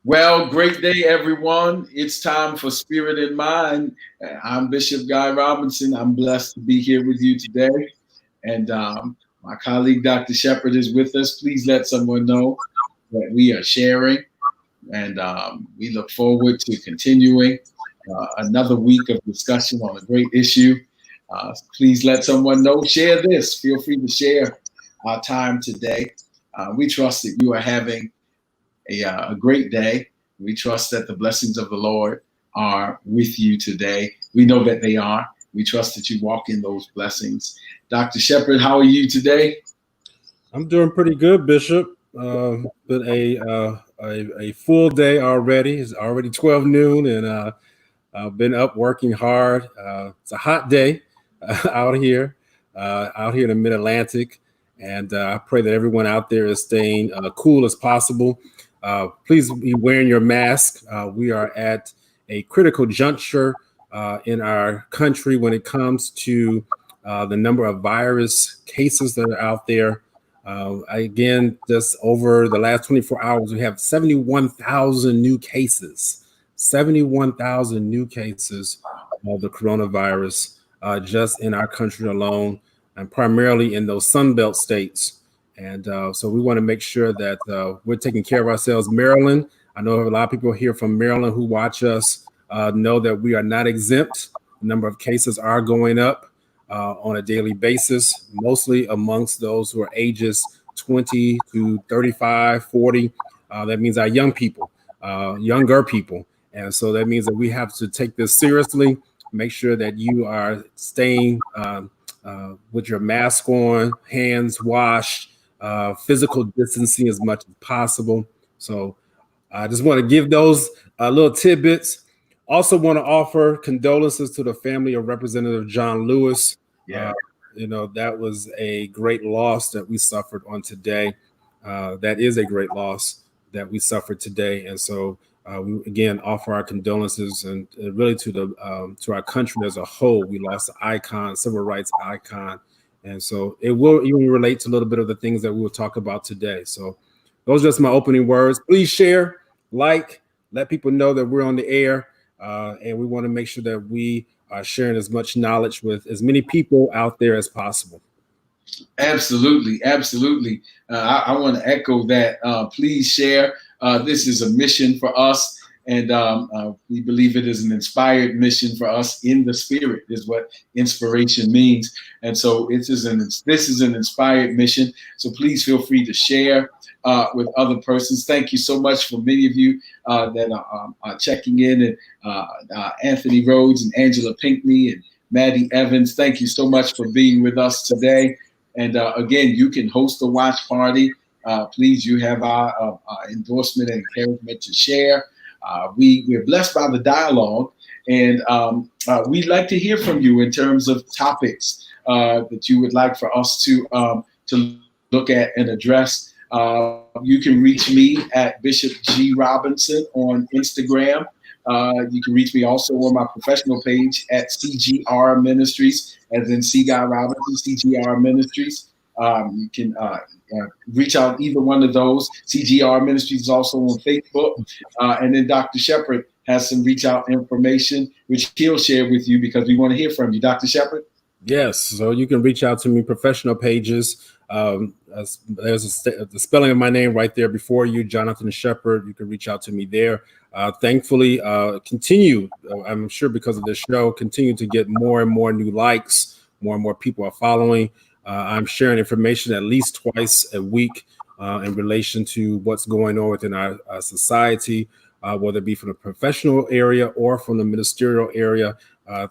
Well, great day, everyone. It's time for Spirit in Mind. I'm Bishop Guy Robinson. I'm blessed to be here with you today. And my colleague, Dr. Shepherd, is with us. Please let someone know that we are sharing. And we look forward to continuing another week of discussion on a great issue. Please let someone know. Share this. Feel free to share our time today. We trust that you are having a great day. We trust that the blessings of the Lord are with you today. We know that they are. We trust that you walk in those blessings. Dr. Shepherd, how are you today? I'm doing pretty good, Bishop. Been a full day already. It's already 12 noon, and I've been up working hard. It's a hot day out here in the Mid Atlantic, and I pray that everyone out there is staying cool as possible. Please be wearing your mask. We are at a critical juncture in our country when it comes to the number of virus cases that are out there. Again, just over the last 24 hours, we have 71,000 new cases. 71,000 new cases of the coronavirus just in our country alone, and primarily in those Sunbelt states. And so we want to make sure that we're taking care of ourselves. Maryland, I know a lot of people here from Maryland who watch us know that we are not exempt. The number of cases are going up on a daily basis, mostly amongst those who are ages 20 to 35, 40. That means our young people, younger people. And so that means that we have to take this seriously, make sure that you are staying with your mask on, hands washed, physical distancing as much as possible. So I just want to give those little tidbits. Also want to offer condolences to the family of Representative John Lewis. Yeah. That was a great loss that we suffered on today. That is a great loss that we suffered today. And so we again offer our condolences and really to our country as a whole. We lost an icon, civil rights icon. And so it will even relate to a little bit of the things that we will talk about today. So those are just my opening words. Please share, let people know that we're on the air. And we want to make sure that we are sharing as much knowledge with as many people out there as possible. Absolutely, absolutely. I want to echo that. Please share. This is a mission for us, and we believe it is an inspired mission for us in the spirit. Is what inspiration means, and so this is an inspired mission. So please feel free to share with other persons. Thank you so much for many of you that are checking in, and Anthony Rhodes and Angela Pinckney and Maddie Evans. Thank you so much for being with us today. And again, you can host a watch party. Please, you have our endorsement and encouragement to share. We're blessed by the dialogue, and we'd like to hear from you in terms of topics that you would like for us to look at and address. You can reach me at Bishop G. Robinson on Instagram. You can reach me also on my professional page at CGR Ministries, as in C. Guy Robinson, CGR Ministries. You can reach out either one of those. CGR Ministries is also on Facebook. And then Dr. Shepherd has some reach out information, which he'll share with you because we want to hear from you. Dr. Shepherd? Yes. So you can reach out to me, professional pages. There's the spelling of my name right there before you, Jonathan Shepherd. You can reach out to me there. Thankfully, continue, I'm sure because of this show, continue to get more and more new likes, more and more people are following. I'm sharing information at least twice a week in relation to what's going on within our society, whether it be from the professional area or from the ministerial area.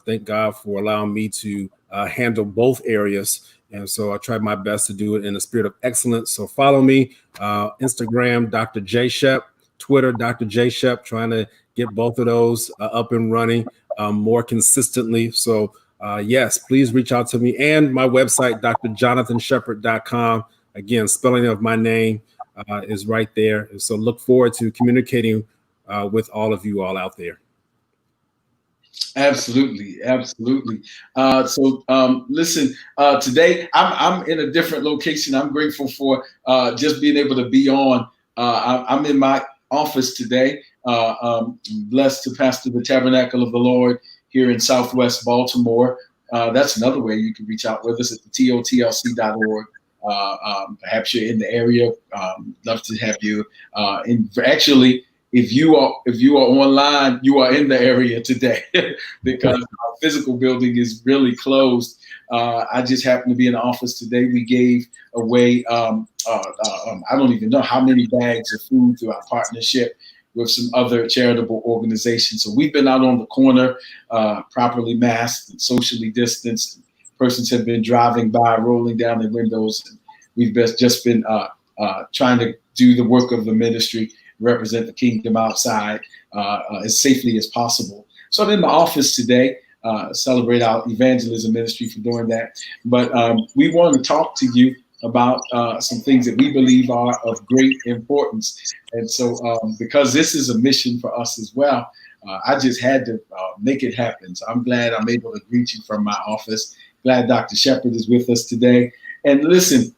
Thank God for allowing me to handle both areas. And so I try my best to do it in the spirit of excellence. So follow me, Instagram, Dr. J. Shep, Twitter, Dr. J. Shep, trying to get both of those up and running more consistently. So yes, please reach out to me, and my website, drjonathanshepherd.com. Again, spelling of my name is right there. And so look forward to communicating with all of you all out there. Absolutely, absolutely. Listen, today I'm in a different location. I'm grateful for just being able to be on. I'm in my office today. Blessed to pastor the Tabernacle of the Lord here in Southwest Baltimore. That's another way you can reach out with us at the totlc.org. Perhaps you're in the area. Love to have you. Actually, if you are online, you are in the area today because our physical building is really closed. I just happened to be in the office today. We gave away I don't even know how many bags of food through our partnership with some other charitable organizations. So we've been out on the corner, properly masked and socially distanced. Persons have been driving by, rolling down their windows. And we've just been trying to do the work of the ministry, represent the kingdom outside as safely as possible. So I'm in my office today, celebrate our evangelism ministry for doing that. But we want to talk to you about some things that we believe are of great importance. And so because this is a mission for us as well, I just had to make it happen. So I'm glad I'm able to greet you from my office. Glad Dr. Shepherd is with us today. And listen,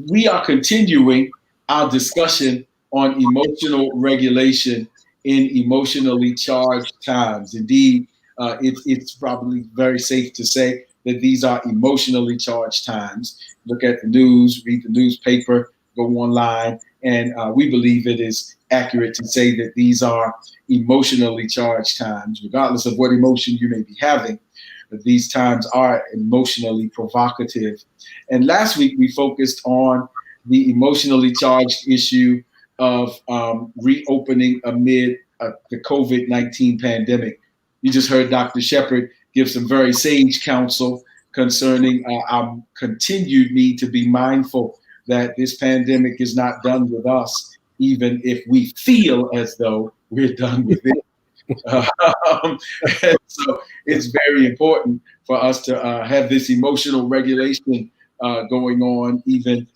we are continuing our discussion on emotional regulation in emotionally charged times. Indeed, it's probably very safe to say that these are emotionally charged times. Look at the news, read the newspaper, go online, and we believe it is accurate to say that these are emotionally charged times, regardless of what emotion you may be having. But these times are emotionally provocative. And last week we focused on the emotionally charged issue of reopening amid the COVID-19 pandemic. You just heard Dr. Shepherd give some very sage counsel concerning our continued need to be mindful that this pandemic is not done with us, even if we feel as though we're done with it. And so it's very important for us to have this emotional regulation going on even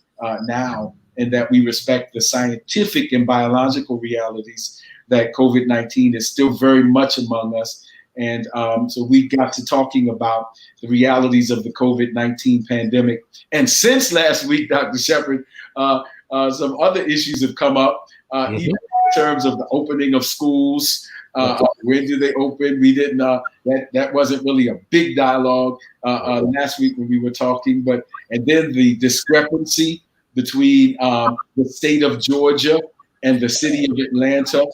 now, and that we respect the scientific and biological realities that COVID-19 is still very much among us. And so we got to talking about the realities of the COVID-19 pandemic. And since last week, Dr. Shepherd, some other issues have come up, even in terms of the opening of schools. When do they open? We didn't, that wasn't really a big dialogue last week when we were talking, and then the discrepancy between the state of Georgia and the city of Atlanta.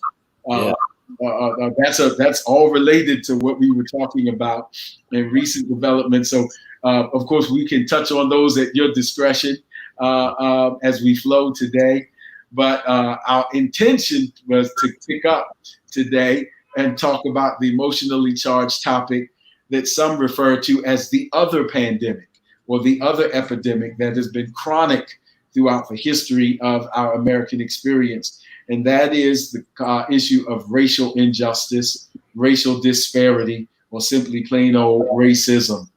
That's all related to what we were talking about in recent developments. So, of course, we can touch on those at your discretion as we flow today. But our intention was to pick up today and talk about the emotionally charged topic that some refer to as the other pandemic or the other epidemic that has been chronic throughout the history of our American experience. And that is the issue of racial injustice, racial disparity, or simply plain old racism.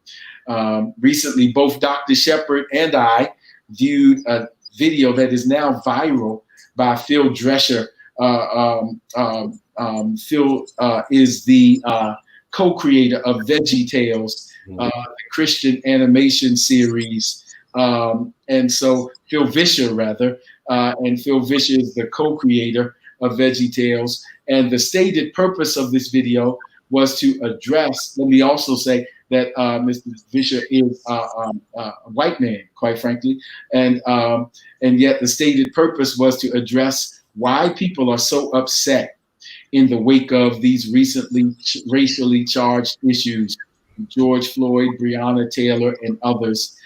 Recently, both Dr. Shepherd and I viewed a video that is now viral by Phil Drescher. Phil is the co-creator of VeggieTales, the Christian animation series. And so Phil Vischer, rather, and Phil Vischer is the co-creator of VeggieTales. And the stated purpose of this video was to address, let me also say that Mr. Vischer is a white man, quite frankly. And yet the stated purpose was to address why people are so upset in the wake of these recently racially charged issues, George Floyd, Breonna Taylor, and others.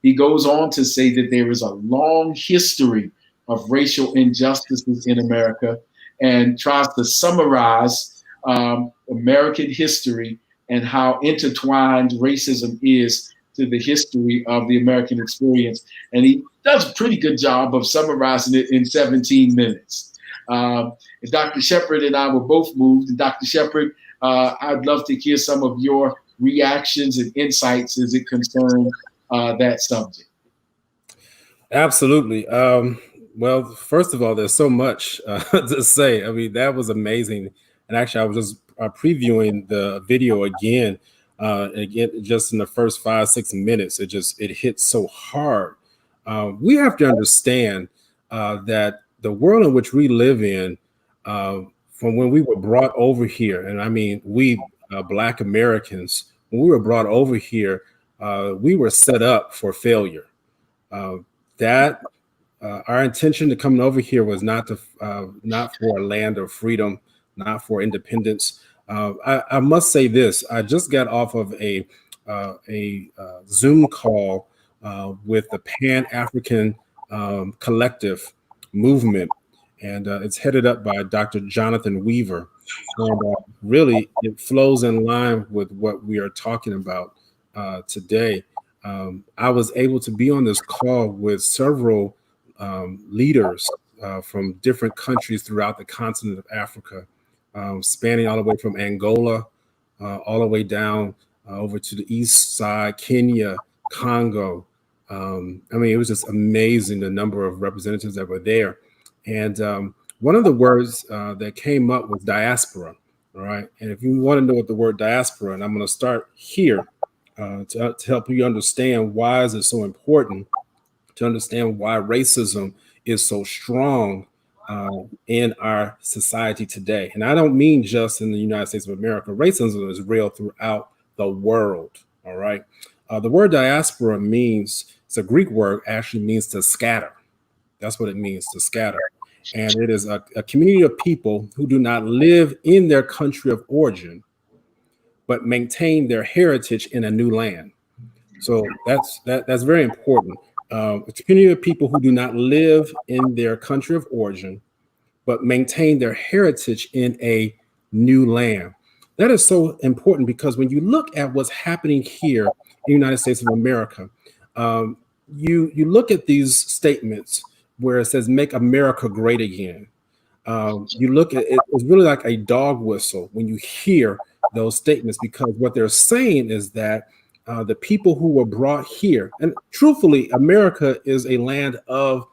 He goes on to say that there is a long history of racial injustices in America and tries to summarize American history and how intertwined racism is to the history of the American experience. And he does a pretty good job of summarizing it in 17 minutes. And Dr. Shepherd and I were both moved. And Dr. Shepherd, I'd love to hear some of your reactions and insights as it concerns that subject. Absolutely. Well, first of all, there's so much to say. I mean, that was amazing. And actually, I was just previewing the video again, just in the first 5-6 minutes. It hit so hard. We have to understand that the world in which we live in, from when we were brought over here, and I mean, we Black Americans, when we were brought over here, we were set up for failure. Uh, that Our intention to coming over here was not for a land of freedom, not for independence. I must say this: I just got off of a Zoom call with the Pan African Collective movement, and it's headed up by Dr. Jonathan Weaver. And really, it flows in line with what we are talking about today. I was able to be on this call with several leaders from different countries throughout the continent of Africa, spanning all the way from Angola, all the way down over to the east side, Kenya, Congo. I mean, it was just amazing the number of representatives that were there. And one of the words that came up was diaspora. All right. And if you want to know what the word diaspora, and I'm going to start here to help you understand why is it so important to understand why racism is so strong in our society today. And I don't mean just in the United States of America. Racism is real throughout the world. All right. The word diaspora means, it's a Greek word, actually means to scatter. That's what it means, to scatter. And it is a community of people who do not live in their country of origin, but maintain their heritage in a new land. So that's very important. A community of people who do not live in their country of origin, but maintain their heritage in a new land. That is so important because when you look at what's happening here in the United States of America, you look at these statements where it says, "Make America great again." You look at it, it's really like a dog whistle when you hear those statements, because what they're saying is that the people who were brought here, and truthfully, America is a land of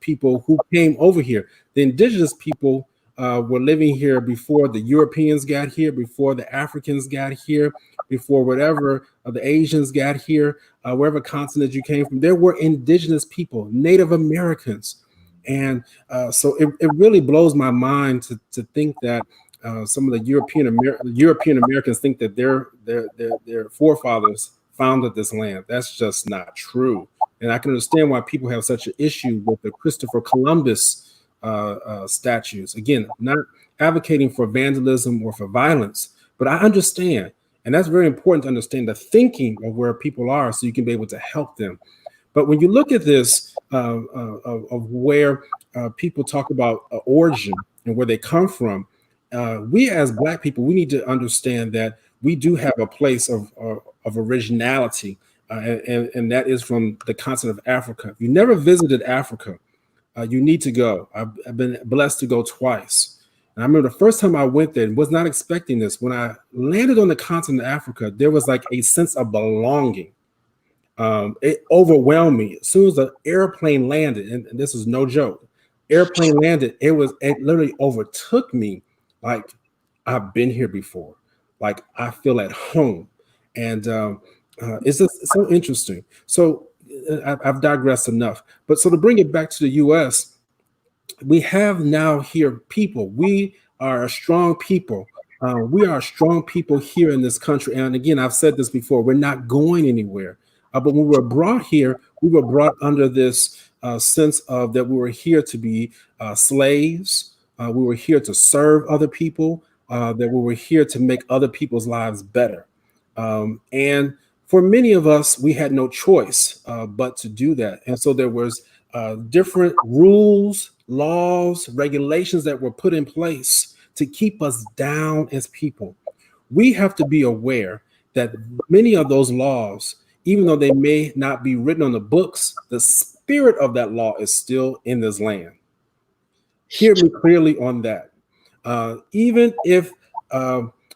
people who came over here. The indigenous people were living here before the Europeans got here, before the Africans got here, before whatever the Asians got here, wherever continent you came from. There were indigenous people, Native Americans. And so it really blows my mind to think that some of the European Americans think that their forefathers founded this land. That's just not true. And I can understand why people have such an issue with the Christopher Columbus statues. Again, not advocating for vandalism or for violence, but I understand. And that's very important to understand the thinking of where people are so you can be able to help them. But when you look at this of where people talk about origin and where they come from, we as Black people, we need to understand that we do have a place of originality, and that is from the continent of Africa. If you never visited Africa, you need to go. I've been blessed to go twice. And I remember the first time I went there and was not expecting this. When I landed on the continent of Africa, there was like a sense of belonging. It overwhelmed me. As soon as the airplane landed, and this is no joke, airplane landed, it literally overtook me. Like, I've been here before. Like, I feel at home. And it's just so interesting. So I've digressed enough. But so to bring it back to the U.S., we have now here people. We are a strong people. We are strong people here in this country. And again, I've said this before, we're not going anywhere. But when we were brought here, we were brought under this sense of that we were here to be slaves. We were here to serve other people, that we were here to make other people's lives better. And for many of us, we had no choice but to do that. And so there was different rules, laws, regulations that were put in place to keep us down as people. We have to be aware that many of those laws, even though they may not be written on the books, the spirit of that law is still in this land. Hear me clearly on that. Even if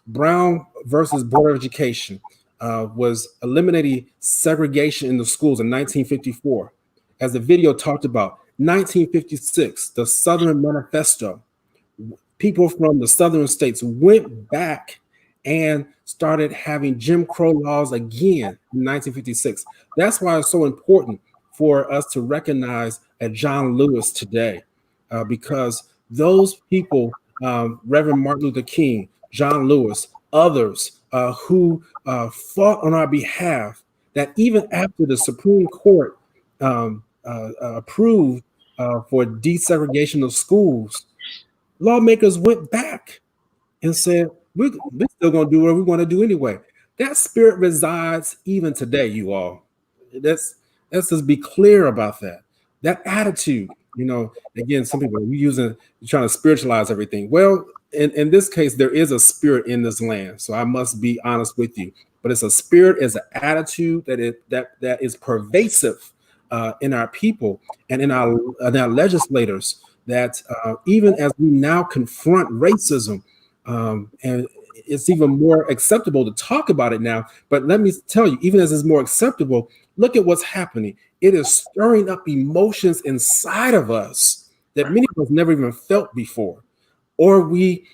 Brown versus Board of Education was eliminating segregation in the schools in 1954, as the video talked about, 1956, the Southern Manifesto, people from the Southern states went back and started having Jim Crow laws again in 1956. That's why it's so important for us to recognize a John Lewis today, because those people, Reverend Martin Luther King, John Lewis, others who fought on our behalf, that even after the Supreme Court approved for desegregation of schools, lawmakers went back and said, we're still going to do what we want to do anyway. That spirit resides even today, you all. Let's just be clear about that. That attitude, again, some people are trying to spiritualize everything. Well, in this case, there is a spirit in this land. So I must be honest with you. But it's a spirit, it's an attitude that is pervasive in our people and in our legislators, that even as we now confront racism, and it's even more acceptable to talk about it now. But let me tell you, even as it's more acceptable, look at what's happening. It is stirring up emotions inside of us that many of us never even felt before, or we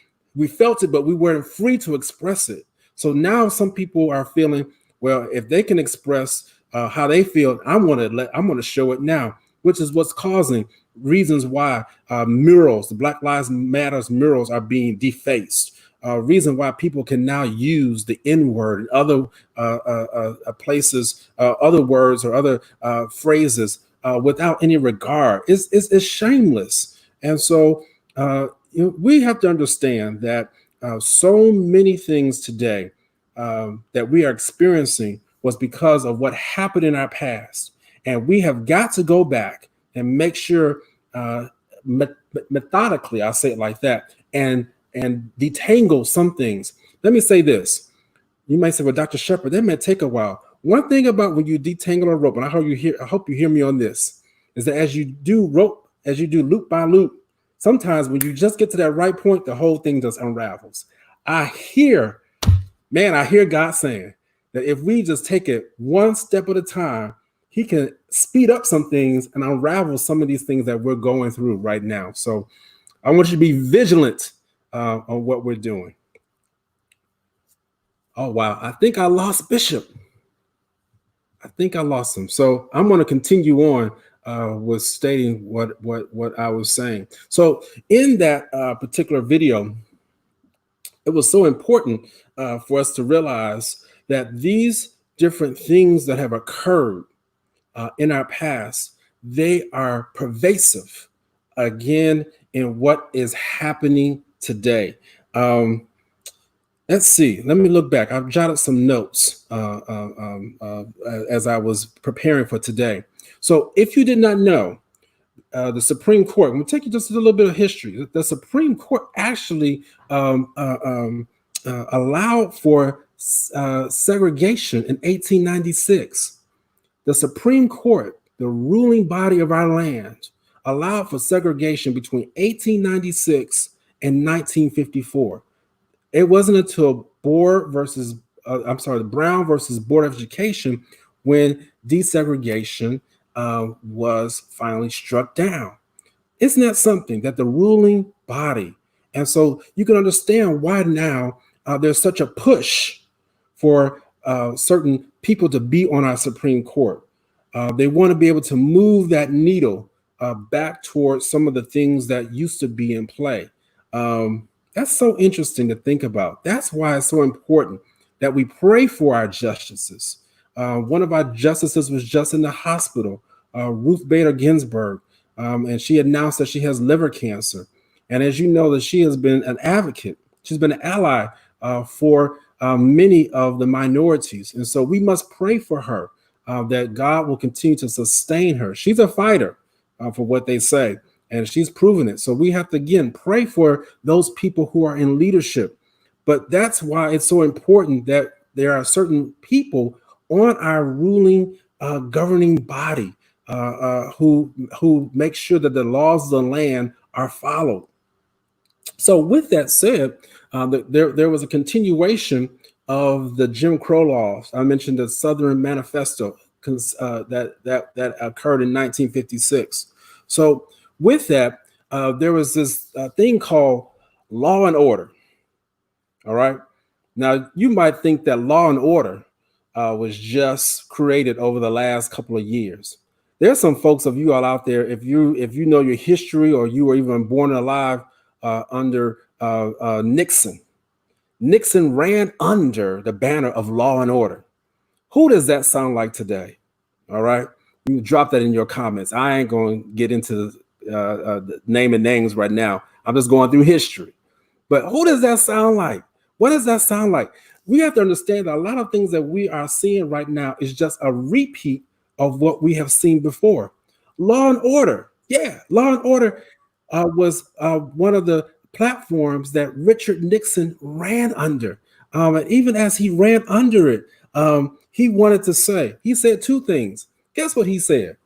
felt it, but we weren't free to express it. So now some people are feeling, well, if they can express how they feel, I'm going to show it now, which is what's causing reasons why murals, the Black Lives Matters murals, are being defaced. Reason why people can now use the N-word and other places, other words or other phrases without any regard. It's shameless. And so we have to understand that so many things today that we are experiencing was because of what happened in our past. And we have got to go back and make sure methodically, I'll say it like that, and detangle some things. Let me say this. You might say, well, Dr. Shepherd, that may take a while. One thing about when you detangle a rope, and I hope you hear me on this, is that as you do loop by loop, sometimes when you just get to that right point, the whole thing just unravels. I hear God saying that if we just take it one step at a time, he can speed up some things and unravel some of these things that we're going through right now. So I want you to be vigilant on what we're doing. Oh, wow. I think I lost Bishop. I think I lost him. So I'm going to continue on with stating what I was saying. So in that particular video, it was so important for us to realize that these different things that have occurred in our past, they are pervasive again in what is happening today. Let's see. Let me look back. I've jotted some notes as I was preparing for today. So if you did not know, the Supreme Court, I'm going to take you just a little bit of history. The Supreme Court actually allowed for segregation in 1896. The Supreme Court, the ruling body of our land, allowed for segregation between 1896 and 1954. It wasn't until the Brown versus Board of Education when desegregation was finally struck down. Isn't that something that the ruling body? And so you can understand why now there's such a push for certain people to be on our Supreme Court. They want to be able to move that needle back towards some of the things that used to be in play. That's so interesting to think about. That's why it's so important that we pray for our justices. One of our justices was just in the hospital, Ruth Bader Ginsburg, and she announced that she has liver cancer. And as you know, that she has been an advocate. She's been an ally for many of the minorities. And so we must pray for her, that God will continue to sustain her. She's a fighter for what they say, and she's proven it. So we have to, again, pray for those people who are in leadership. But that's why it's so important that there are certain people on our ruling governing body who make sure that the laws of the land are followed. So with that said, there was a continuation of the Jim Crow laws. I mentioned the Southern Manifesto that occurred in 1956. So with that, there was this thing called law and order. All right. Now, you might think that law and order was just created over the last couple of years. There's some folks of you all out there, if you know your history or you were even born alive under Nixon. Nixon ran under the banner of law and order. Who does that sound like today? All right. You drop that in your comments. I ain't going to get into the naming names right now. I'm just going through history. But who does that sound like? What does that sound like? We have to understand that a lot of things that we are seeing right now is just a repeat of what we have seen before. Law and order. Yeah, law and order was one of the platforms that Richard Nixon ran under. And even as he ran under it, he said two things. Guess what he said?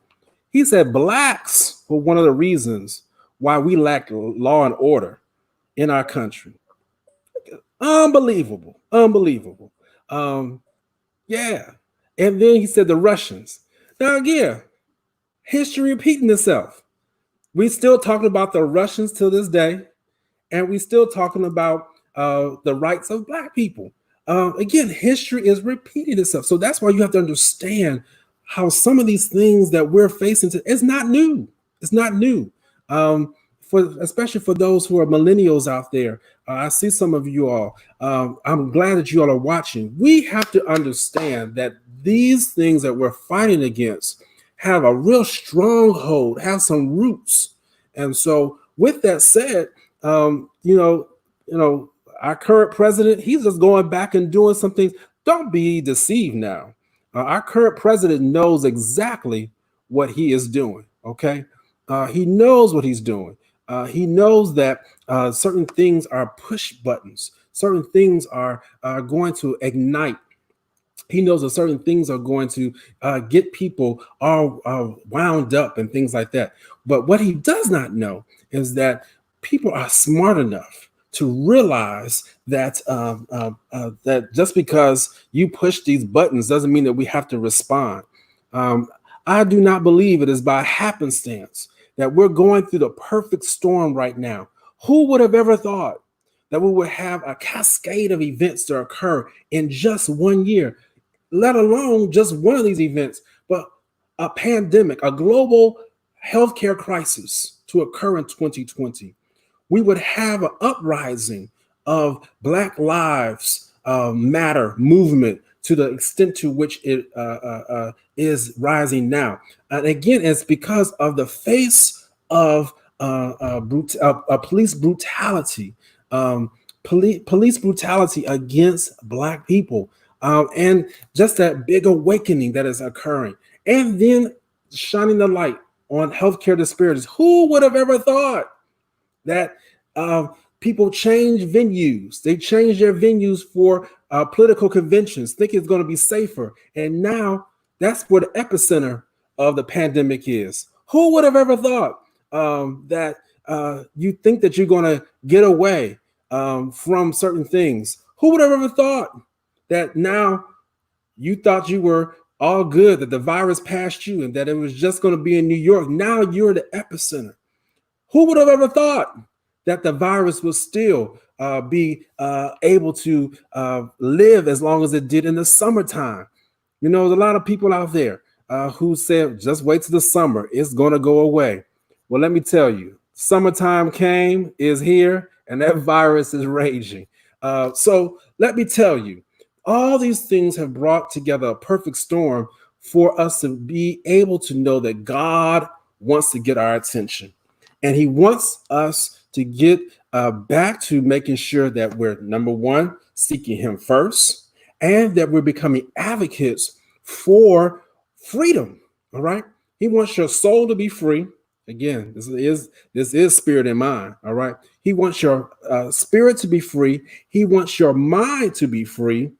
He said blacks were one of the reasons why we lack law and order in our country. Unbelievable. Yeah. And then he said the Russians. Now, again, history repeating itself. We still talking about the Russians to this day, and we still talking about the rights of black people. Again, history is repeating itself. So that's why you have to understand how some of these things that we're facing it's not new. It's not new. Especially for those who are millennials out there. I see some of you all. I'm glad that you all are watching. We have to understand that these things that we're fighting against have a real stronghold, have some roots. And so with that said, our current president, he's just going back and doing some things. Don't be deceived now. Our current president knows exactly what he is doing. Okay. He knows what he's doing. He knows that certain things are push buttons. Certain things are going to ignite. He knows that certain things are going to get people all wound up and things like that. But what he does not know is that people are smart enough to realize that that just because you push these buttons doesn't mean that we have to respond. I do not believe it is by happenstance that we're going through the perfect storm right now. Who would have ever thought that we would have a cascade of events to occur in just 1 year, let alone just one of these events, but a pandemic, a global healthcare crisis to occur in 2020? We would have an uprising of Black Lives Matter movement to the extent to which it is rising now. And again, it's because of the face of police brutality, police brutality against Black people, and just that big awakening that is occurring. And then shining the light on healthcare disparities. Who would have ever thought that people change venues? They change their venues for political conventions, think it's going to be safer. And now that's where the epicenter of the pandemic is. Who would have ever thought that you think that you're going to get away from certain things? Who would have ever thought that now you thought you were all good, that the virus passed you and that it was just going to be in New York? Now you're the epicenter. Who would have ever thought that the virus would still be able to live as long as it did in the summertime? You know, there's a lot of people out there who said, just wait till the summer, it's going to go away. Well, let me tell you, summertime is here, and that virus is raging. So let me tell you, all these things have brought together a perfect storm for us to be able to know that God wants to get our attention. And he wants us to get back to making sure that we're, number one, seeking him first, and that we're becoming advocates for freedom. All right. He wants your soul to be free. Again, this is spirit and mind. All right. He wants your spirit to be free. He wants your mind to be free.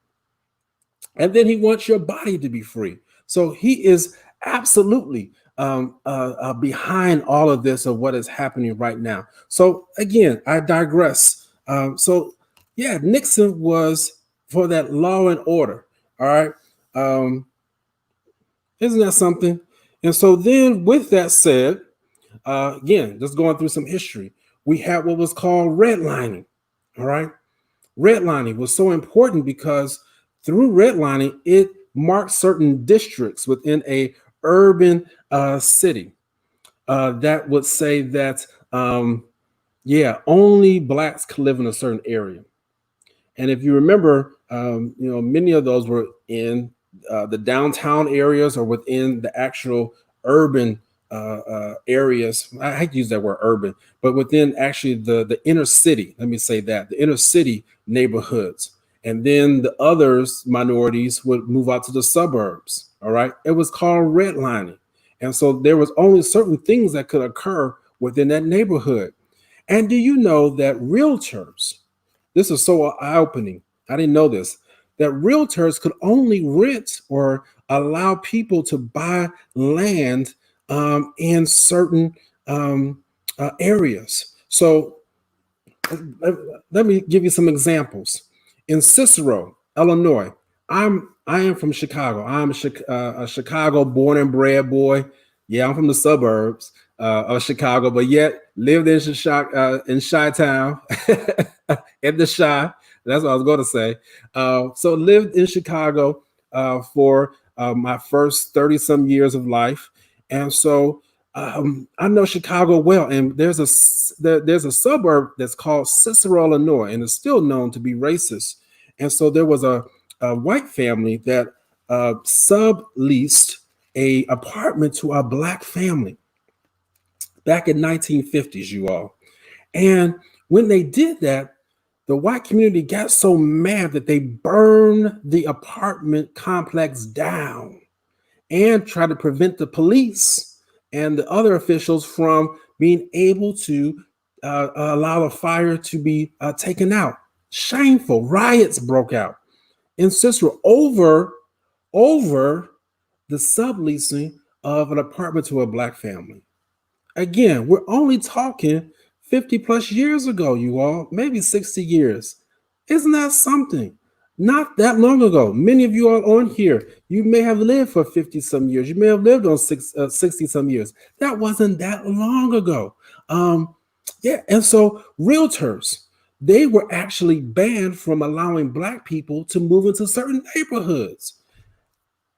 And then he wants your body to be free. So he is absolutely behind all of this, of what is happening right now. So again, I digress. Nixon was for that law and order. All right. Isn't that something? And so then with that said, again, just going through some history, we had what was called redlining. All right. Redlining was so important because through redlining, it marked certain districts within a urban city that would say that, only blacks could live in a certain area. And if you remember, many of those were in the downtown areas or within the actual urban areas. I hate to use that word urban, but within actually the inner city. Let me say that the inner city neighborhoods. And then the others minorities would move out to the suburbs. All right. It was called redlining. And so there was only certain things that could occur within that neighborhood. And do you know that realtors, this is so eye-opening, I didn't know this, that realtors could only rent or allow people to buy land in certain areas. So let me give you some examples. In Cicero, Illinois, I am from Chicago. I'm a Chicago born and bred boy. Yeah, I'm from the suburbs of Chicago, but yet lived in Chi-Town, in the Chi. That's what I was going to say. So lived in Chicago for my first 30 some years of life. And so I know Chicago well. And there's a suburb that's called Cicero, Illinois, and it's still known to be racist. And so there was a white family that subleased a apartment to a black family back in 1950s, you all. And when they did that, the white community got so mad that they burned the apartment complex down and tried to prevent the police and the other officials from being able to allow the fire to be taken out. Shameful. Riots broke out in Cicero over the subleasing of an apartment to a black family. Again, we're only talking 50 plus years ago, you all, maybe 60 years. Isn't that something? Not that long ago. Many of you all on here, you may have lived for 50 some years. You may have lived on 60 some years. That wasn't that long ago. And so realtors, they were actually banned from allowing black people to move into certain neighborhoods.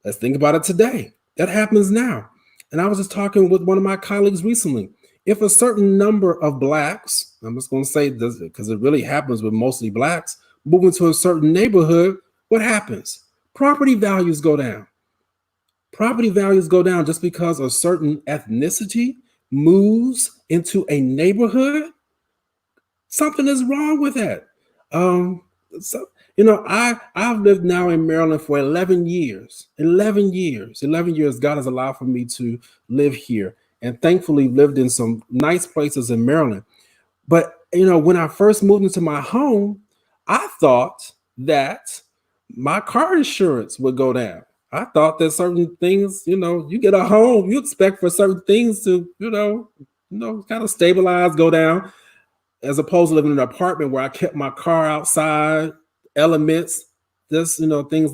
Let's think about it today. That happens now. And I was just talking with one of my colleagues recently. If a certain number of blacks, I'm just going to say this because it really happens with mostly blacks, move into a certain neighborhood, what happens? Property values go down. Property values go down just because a certain ethnicity moves into a neighborhood. Something is wrong with that. I've lived now in Maryland for 11 years. 11 years God has allowed for me to live here, and thankfully lived in some nice places in Maryland. But when I first moved into my home, I thought that my car insurance would go down. I thought that certain things, you get a home, you expect for certain things to, kind of stabilize, go down, as opposed to living in an apartment where I kept my car outside, elements, things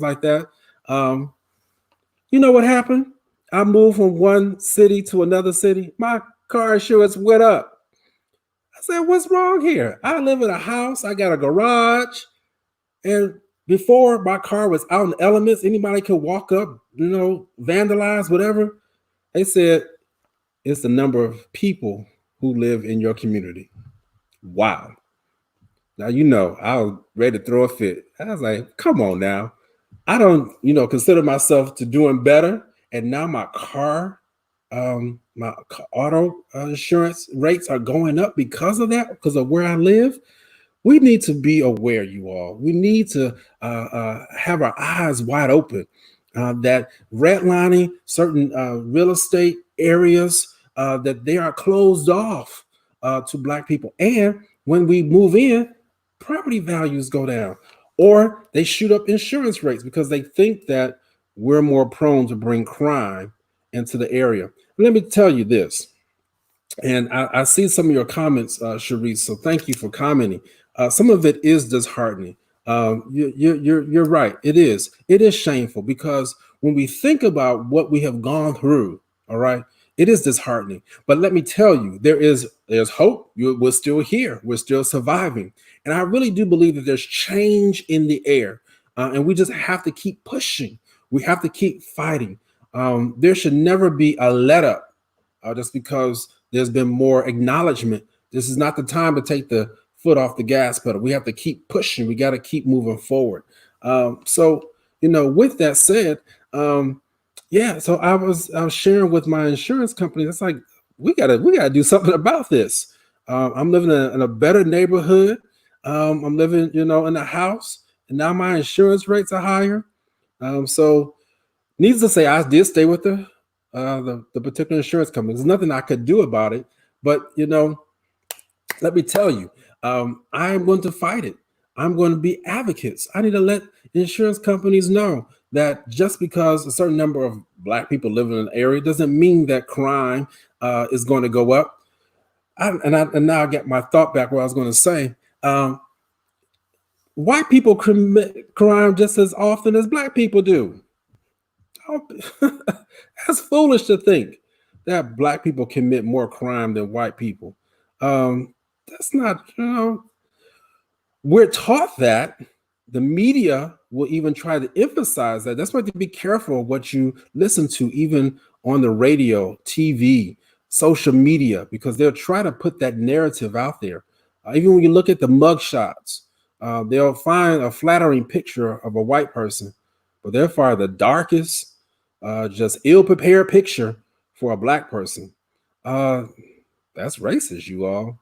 like that. You know what happened? I moved from one city to another city. My car insurance went up. I said, what's wrong here? I live in a house. I got a garage. And before my car was out in the elements, anybody could walk up, vandalize, whatever. They said, it's the number of people who live in your community. Wow. Now, I was ready to throw a fit. I was like, come on now. I don't, consider myself to doing better. And now my car, my auto insurance rates are going up because of that, because of where I live. We need to be aware, you all. We need to have our eyes wide open that redlining certain real estate areas, that they are closed off to Black people. And when we move in, property values go down, or they shoot up insurance rates because they think that we're more prone to bring crime into the area. Let me tell you this, and I see some of your comments, Sharice, so thank you for commenting. Some of it is disheartening. You're right. It is shameful, because when we think about what we have gone through, all right, it is disheartening. But let me tell you, there's hope. We're still here. We're still surviving. And I really do believe that there's change in the air. And we just have to keep pushing. We have to keep fighting. There should never be a let up just because there's been more acknowledgement. This is not the time to take the foot off the gas pedal. We have to keep pushing. We got to keep moving forward. So, with that said, yeah. So I was sharing with my insurance company. It's like we gotta do something about this. I'm living in a better neighborhood. I'm living, in a house, and now my insurance rates are higher. So, needless to say, I did stay with the particular insurance company. There's nothing I could do about it, but let me tell you, I am going to fight it. I'm going to be advocates. I need to let insurance companies know that just because a certain number of Black people live in an area doesn't mean that crime is going to go up. And now I get my thought back where I was going to say, white people commit crime just as often as Black people do. That's foolish to think that Black people commit more crime than white people. That's not, we're taught that. The media will even try to emphasize that. That's why you have to be careful of what you listen to, even on the radio, TV, social media, because they'll try to put that narrative out there. Even when you look at the mugshots, they'll find a flattering picture of a white person, but they'll find the darkest, just ill-prepared picture for a Black person. That's racist, you all.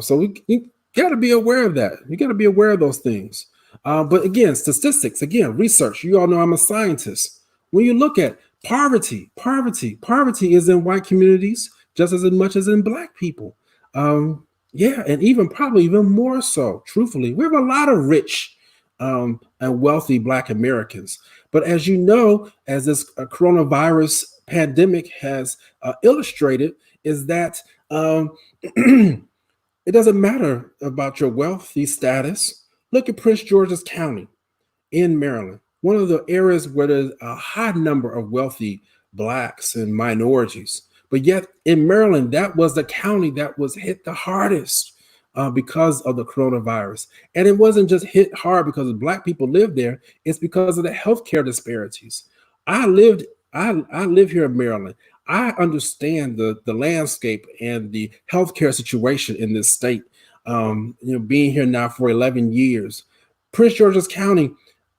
So we got to be aware of that. You got to be aware of those things. But again, statistics, again, research. You all know I'm a scientist. When you look at poverty is in white communities just as much as in Black people. Yeah, and even probably even more so, truthfully. We have a lot of rich and wealthy Black Americans. But as you know, as this coronavirus pandemic has illustrated, is that it doesn't matter about your wealthy status. Look at Prince George's County in Maryland, one of the areas where there's a high number of wealthy Blacks and minorities. But yet in Maryland, that was the county that was hit the hardest because of the coronavirus. And it wasn't just hit hard because Black people lived there. It's because of the healthcare disparities. I live here in Maryland. I understand the landscape and the healthcare situation in this state. Being here now for 11 years, Prince George's County,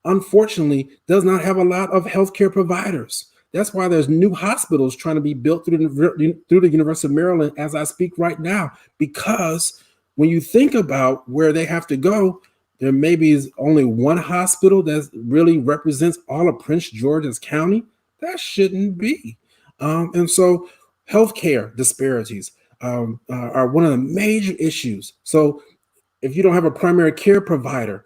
unfortunately, does not have a lot of healthcare providers. That's why there's new hospitals trying to be built through the University of Maryland as I speak right now. Because when you think about where they have to go, there maybe is only one hospital that really represents all of Prince George's County. That shouldn't be. And so healthcare disparities are one of the major issues. So if you don't have a primary care provider,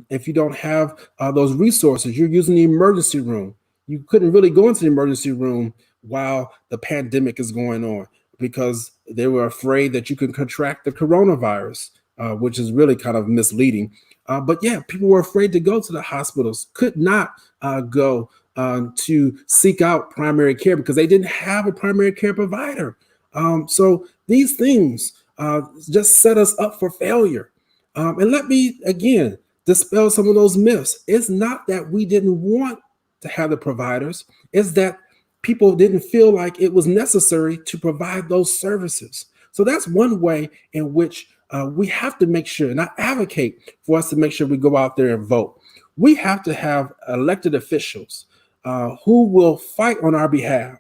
if you don't have those resources, you're using the emergency room. You couldn't really go into the emergency room while the pandemic is going on because they were afraid that you could contract the coronavirus, which is really kind of misleading. But yeah, people were afraid to go to the hospitals, could not go to seek out primary care because they didn't have a primary care provider. So these things just set us up for failure. And let me, again, dispel some of those myths. It's not that we didn't want to have the providers. It's that people didn't feel like it was necessary to provide those services. So that's one way in which we have to make sure, and I advocate for us to make sure we go out there and vote. We have to have elected officials who will fight on our behalf,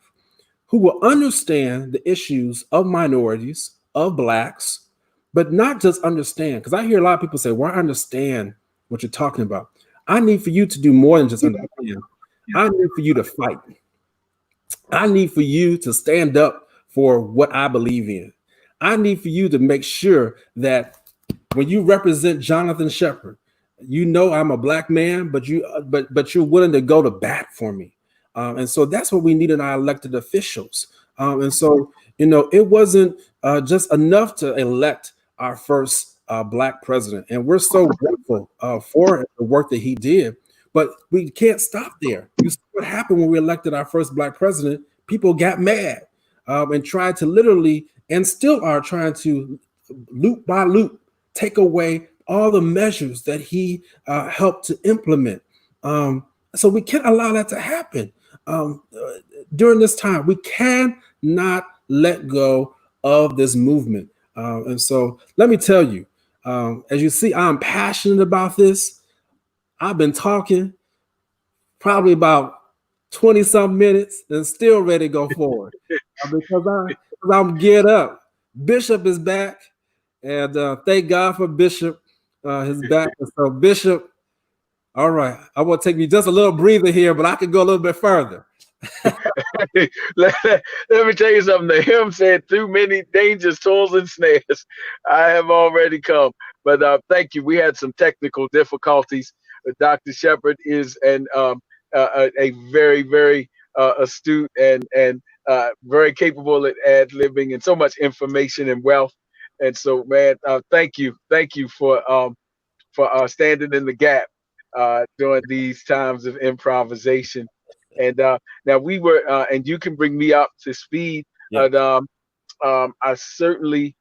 who will understand the issues of minorities, of Blacks, but not just understand. Because I hear a lot of people say, well, I understand what you're talking about. I need for you to do more than just understand. I need for you to fight. I need for you to stand up for what I believe in. I need for you to make sure that when you represent Jonathan Shepard, you know I'm a Black man, but you're willing to go to bat for me. And so that's what we need in our elected officials. And so, it wasn't just enough to elect our first Black president. And we're so grateful for the work that he did. But we can't stop there. You see what happened when we elected our first Black president? People got mad and tried to literally, and still are trying to, loop by loop, take away all the measures that he helped to implement. So we can't allow that to happen. during this time. We cannot let go of this movement. And so let me tell you, as you see, I'm passionate about this. I've been talking probably about 20 some minutes and still ready to go forward because I'm geared up. Bishop is back, and thank God for Bishop. His back. So Bishop, all right, I want to take me just a little breather here, but I could go a little bit further. let, let me tell you something. The hymn said, "Through many dangers, toils, and snares, I have already come." But thank you. We had some technical difficulties. Dr. Shepherd is a very, very astute and very capable at ad-libbing and so much information and wealth. And so, man, thank you for standing in the gap during these times of improvisation. And now we were, and you can bring me up to speed. Yeah. But I certainly,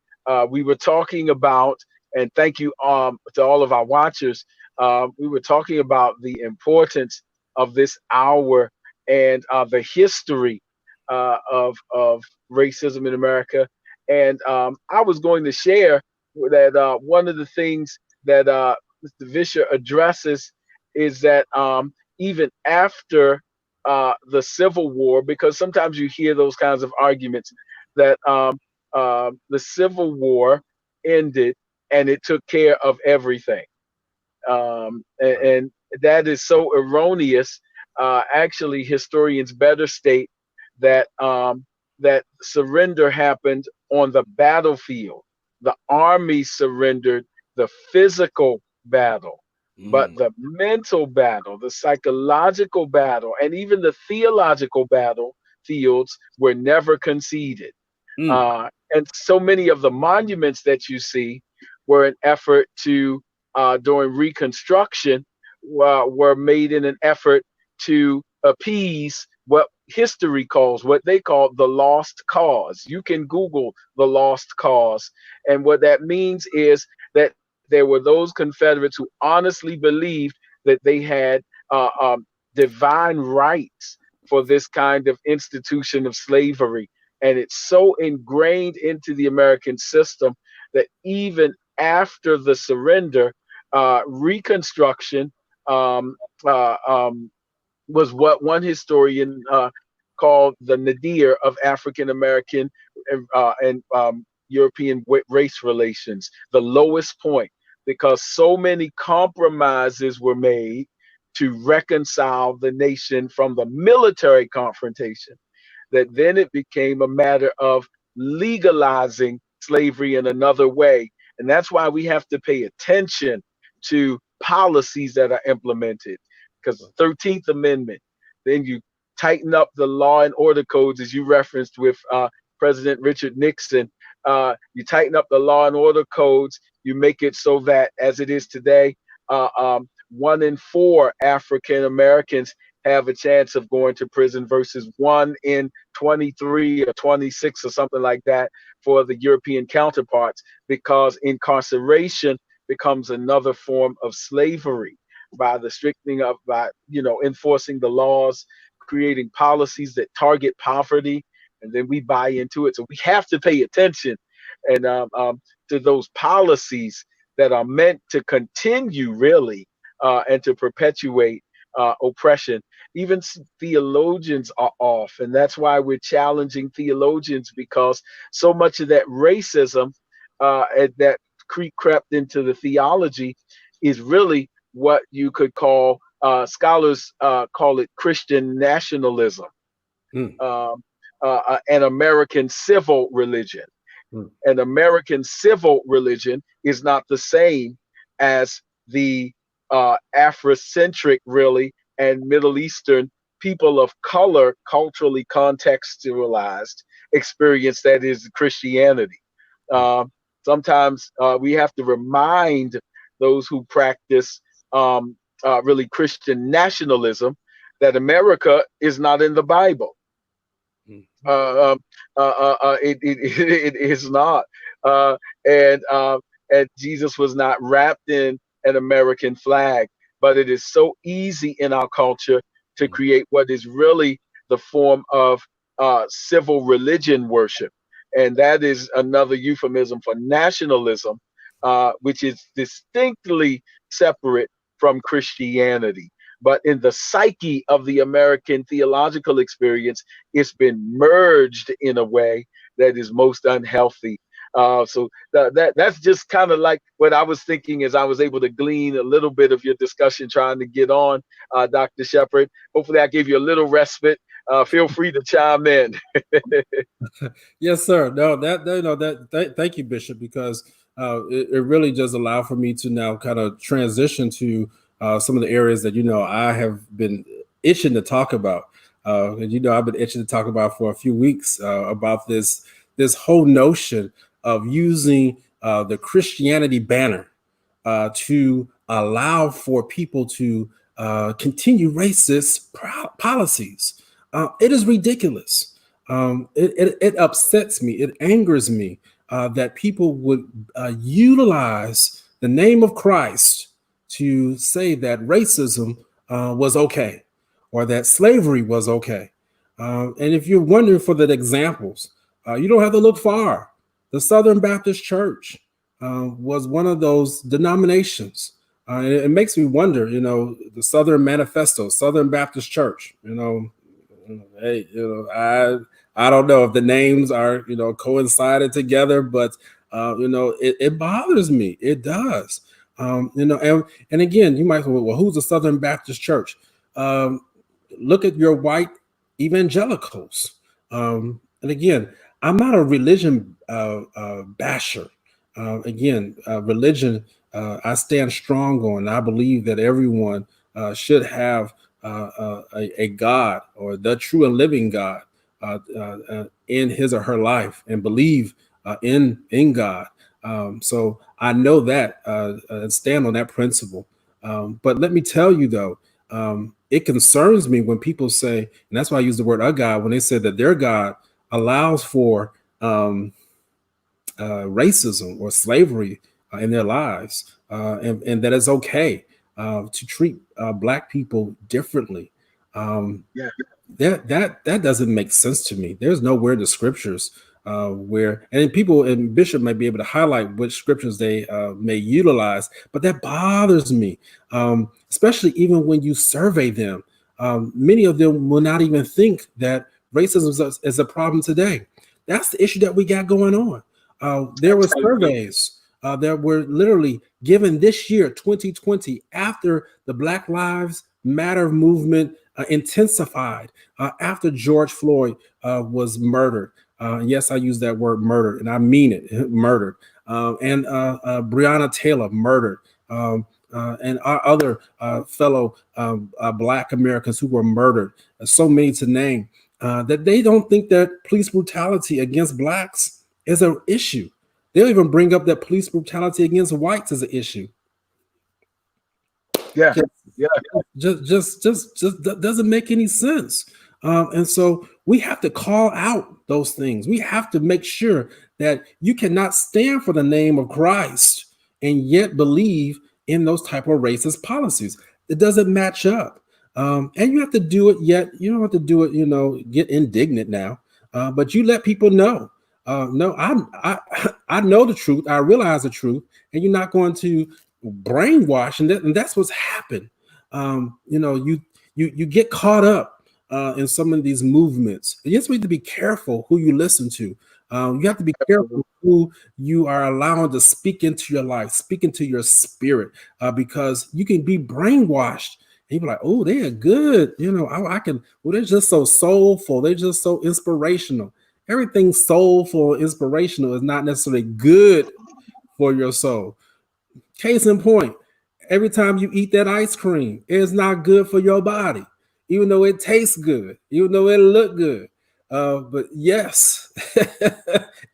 we were talking about, and thank you to all of our watchers. We were talking about the importance of this hour and the history of racism in America. And I was going to share that one of the things that Mr. Vischer addresses is that even after the Civil War, because sometimes you hear those kinds of arguments that the Civil War ended and it took care of everything. And that is so erroneous. Actually, historians better state that that surrender happened on the battlefield. The army surrendered the physical battle, but the mental battle, the psychological battle, and even the theological battlefields were never conceded. And so many of the monuments that you see were an effort to, during Reconstruction, were made in an effort to appease what history calls, what they call the lost cause. You can Google the lost cause. And what that means is that there were those Confederates who honestly believed that they had divine rights for this kind of institution of slavery. And it's so ingrained into the American system that even after the surrender, Reconstruction was what one historian called the nadir of African American and European race relations, the lowest point, because so many compromises were made to reconcile the nation from the military confrontation that then it became a matter of legalizing slavery in another way. And that's why we have to pay attention to policies that are implemented, because the 13th Amendment, then you tighten up the law and order codes, as you referenced with President Richard Nixon. You tighten up the law and order codes. You make it so that, as it is today, 1 in 4 African Americans have a chance of going to prison versus 1 in 23 or 26 or something like that for the European counterparts, because incarceration becomes another form of slavery by the strictening of, by enforcing the laws, creating policies that target poverty, and then we buy into it. So we have to pay attention and to those policies that are meant to continue really and to perpetuate oppression. Even theologians are off, and that's why we're challenging theologians, because so much of that racism that crept into the theology is really what you could call, scholars call it Christian nationalism, an American civil religion. An American civil religion is not the same as the Afrocentric, really, and Middle Eastern people of color, culturally contextualized experience that is Christianity. Sometimes we have to remind those who practice really Christian nationalism that America is not in the Bible. It is not, and Jesus was not wrapped in an American flag. But it is so easy in our culture to create what is really the form of civil religion worship. And that is another euphemism for nationalism, which is distinctly separate from Christianity. But in the psyche of the American theological experience, it's been merged in a way that is most unhealthy. That's just kind of like what I was thinking as I was able to glean a little bit of your discussion trying to get on, Dr. Shepherd. Hopefully I gave you a little respite. Feel free to chime in. Yes, sir. No, thank you, Bishop, because it really does allow for me to now kind of transition to some of the areas that, I have been itching to talk about. And, I've been itching to talk about for a few weeks about this whole notion of using the Christianity banner to allow for people to continue racist policies. It is ridiculous. It upsets me. It angers me that people would utilize the name of Christ to say that racism was okay, or that slavery was okay. And if you're wondering for the examples, you don't have to look far. The Southern Baptist Church was one of those denominations. It makes me wonder, the Southern Manifesto, Southern Baptist Church, hey, I don't know if the names are, coincided together, but, it bothers me. It does. And again, you might say, well, who's the Southern Baptist Church? Look at your white evangelicals. And again, I'm not a religion basher. Religion, I stand strong on. I believe that everyone should have a God, or the true and living God in his or her life, and believe in God. So I know that and stand on that principle. But let me tell you, though, it concerns me when people say, and that's why I use the word "a God," when they say that their God allows for racism or slavery in their lives, and that it's okay to treat Black people differently. That doesn't make sense to me. There's nowhere in the scriptures where, and people, and Bishop might be able to highlight which scriptures they may utilize, but that bothers me, especially even when you survey them. Many of them will not even think that racism is a problem today. That's the issue that we got going on. There were surveys that were literally given this year, 2020, after the Black Lives Matter movement intensified, after George Floyd was murdered. Yes, I use that word murdered, and I mean it, murdered. And Breonna Taylor murdered. And our other fellow Black Americans who were murdered, so many to name, that they don't think that police brutality against Blacks is an issue. They'll even bring up that police brutality against whites is an issue. Yeah. Just doesn't make any sense. And so we have to call out those things. We have to make sure that you cannot stand for the name of Christ and yet believe in those type of racist policies. It doesn't match up. And you have to do it, yet you don't have to do it, get indignant now. But you let people know. No, I know the truth. I realize the truth, and you're not going to brainwash, and that's what's happened. You get caught up in some of these movements. Yes, we have to be careful who you listen to. You have to be careful who you are allowing to speak into your life, speak into your spirit, because you can be brainwashed. And you be like, oh, they are good. I can. Well, they're just so soulful. They're just so inspirational. Everything soulful, inspirational is not necessarily good for your soul. Case in point, every time you eat that ice cream, it's not good for your body, even though it tastes good, even though it look good. But yes,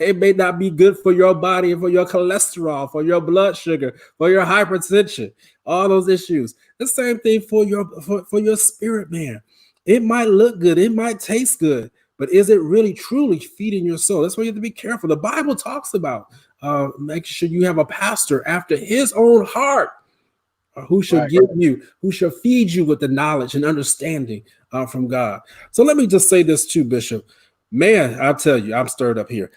it may not be good for your body and for your cholesterol, for your blood sugar, for your hypertension, all those issues. The same thing for your spirit, man. It might look good, it might taste good, but is it really truly feeding your soul? That's why you have to be careful. The Bible talks about making sure you have a pastor after his own heart. who shall Right. give you, who shall feed you with the knowledge and understanding from God. So let me just say this too, Bishop. Man, I'll tell you, I'm stirred up here.